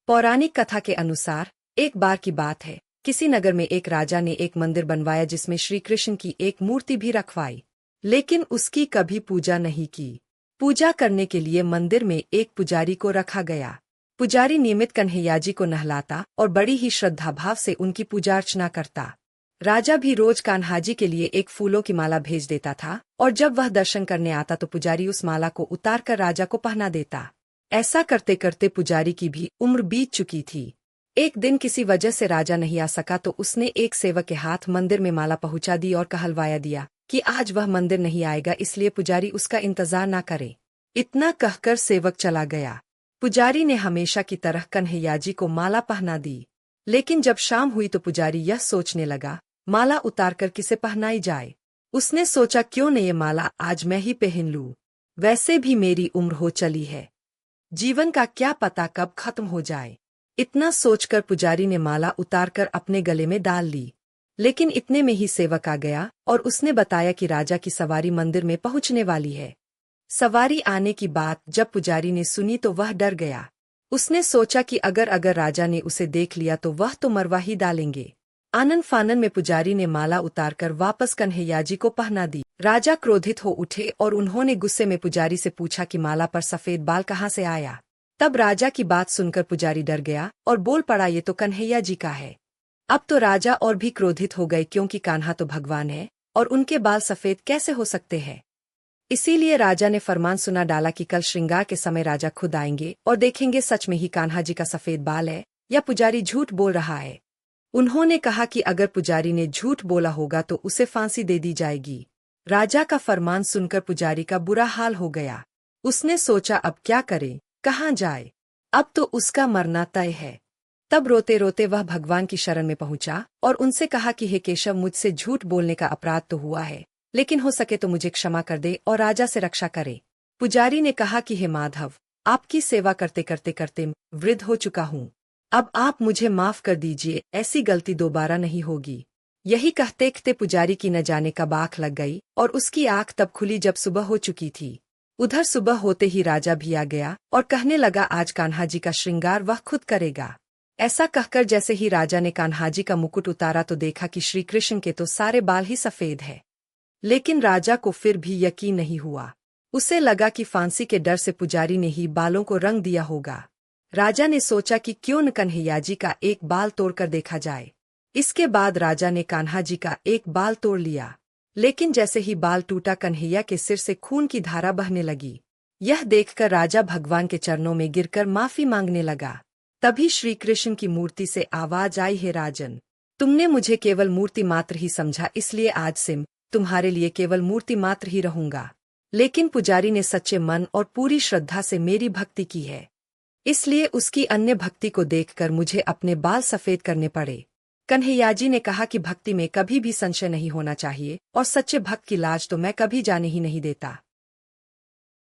पौराणिक कथा के अनुसार एक बार की बात है, किसी नगर में एक राजा ने एक मंदिर बनवाया जिसमें श्री कृष्ण की एक मूर्ति भी रखवाई, लेकिन उसकी कभी पूजा नहीं की। पूजा करने के लिए मंदिर में एक पुजारी को रखा गया। पुजारी नियमित कन्हैयाजी को नहलाता और बड़ी ही श्रद्धाभाव से उनकी पूजा अर्चना करता। राजा भी रोज कान्हाजी के लिए एक फूलों की माला भेज देता था और जब वह दर्शन करने आता तो पुजारी उस माला को उतारकर राजा को पहना देता। ऐसा करते करते पुजारी की भी उम्र बीत चुकी थी। एक दिन किसी वजह से राजा नहीं आ सका तो उसने एक सेवक के हाथ मंदिर में माला पहुंचा दी और कहलवाया दिया कि आज वह मंदिर नहीं आएगा, इसलिए पुजारी उसका इंतजार ना करे। इतना कहकर सेवक चला गया। पुजारी ने हमेशा की तरह कन्हैयाजी को माला पहना दी, लेकिन जब शाम हुई तो पुजारी यह सोचने लगा माला उतारकर किसे पहनाई जाए। उसने सोचा क्यों न ये माला आज मैं ही पहन लूं, वैसे भी मेरी उम्र हो चली है, जीवन का क्या पता कब खत्म हो जाए। इतना सोचकर पुजारी ने माला उतारकर अपने गले में डाल ली। लेकिन इतने में ही सेवक आ गया और उसने बताया कि राजा की सवारी मंदिर में पहुंचने वाली है। सवारी आने की बात जब पुजारी ने सुनी तो वह डर गया। उसने सोचा कि अगर राजा ने उसे देख लिया तो वह तो मरवा ही डालेंगे। आनन फानन में पुजारी ने माला उतारकर वापस कन्हैयाजी को पहना दी। राजा क्रोधित हो उठे और उन्होंने गुस्से में पुजारी से पूछा कि माला पर सफेद बाल कहाँ से आया। तब राजा की बात सुनकर पुजारी डर गया और बोल पड़ा, ये तो कन्हैयाजी का है। अब तो राजा और भी क्रोधित हो गए क्योंकि कान्हा तो भगवान है और उनके बाल सफेद कैसे हो सकते हैं। इसीलिए राजा ने फरमान सुना डाला कि कल श्रृंगार के समय राजा खुद आएंगे और देखेंगे सच में ही कान्हा जी का सफेद बाल है या पुजारी झूठ बोल रहा है। उन्होंने कहा कि अगर पुजारी ने झूठ बोला होगा तो उसे फांसी दे दी जाएगी। राजा का फरमान सुनकर पुजारी का बुरा हाल हो गया। उसने सोचा अब क्या करे, कहाँ जाए, अब तो उसका मरना तय है। तब रोते रोते वह भगवान की शरण में पहुंचा और उनसे कहा कि हे केशव, मुझसे झूठ बोलने का अपराध तो हुआ है, लेकिन हो सके तो मुझे क्षमा कर दे और राजा से रक्षा करे। पुजारी ने कहा कि हे माधव, आपकी सेवा करते करते करते वृद्ध हो चुका हूँ, अब आप मुझे माफ कर दीजिए, ऐसी गलती दोबारा नहीं होगी। यही कहते कहते पुजारी की न जाने कब आँख लग गई और उसकी आँख तब खुली जब सुबह हो चुकी थी। उधर सुबह होते ही राजा भी आ गया और कहने लगा आज कान्हा जी का श्रृंगार वह खुद करेगा। ऐसा कहकर जैसे ही राजा ने कान्हा जी का मुकुट उतारा तो देखा कि श्री कृष्ण के तो सारे बाल ही सफेद है। लेकिन राजा को फिर भी यकीन नहीं हुआ। उसे लगा कि फांसी के डर से पुजारी ने ही बालों को रंग दिया होगा। राजा ने सोचा कि क्यों न कन्हैयाजी का एक बाल तोड़कर देखा जाए। इसके बाद राजा ने कान्हा जी का एक बाल तोड़ लिया, लेकिन जैसे ही बाल टूटा कन्हैया के सिर से खून की धारा बहने लगी। यह देखकर राजा भगवान के चरणों में गिरकर माफी मांगने लगा। तभी श्री कृष्ण की मूर्ति से आवाज आई, हे राजन, तुमने मुझे केवल मूर्ति मात्र ही समझा, इसलिए आज से तुम्हारे लिए केवल मूर्ति मात्र ही रहूंगा। लेकिन पुजारी ने सच्चे मन और पूरी श्रद्धा से मेरी भक्ति की है, इसलिए उसकी अन्य भक्ति को देखकर मुझे अपने बाल सफेद करने पड़े। कन्हैयाजी ने कहा कि भक्ति में कभी भी संशय नहीं होना चाहिए और सच्चे भक्त की लाज तो मैं कभी जाने ही नहीं देता।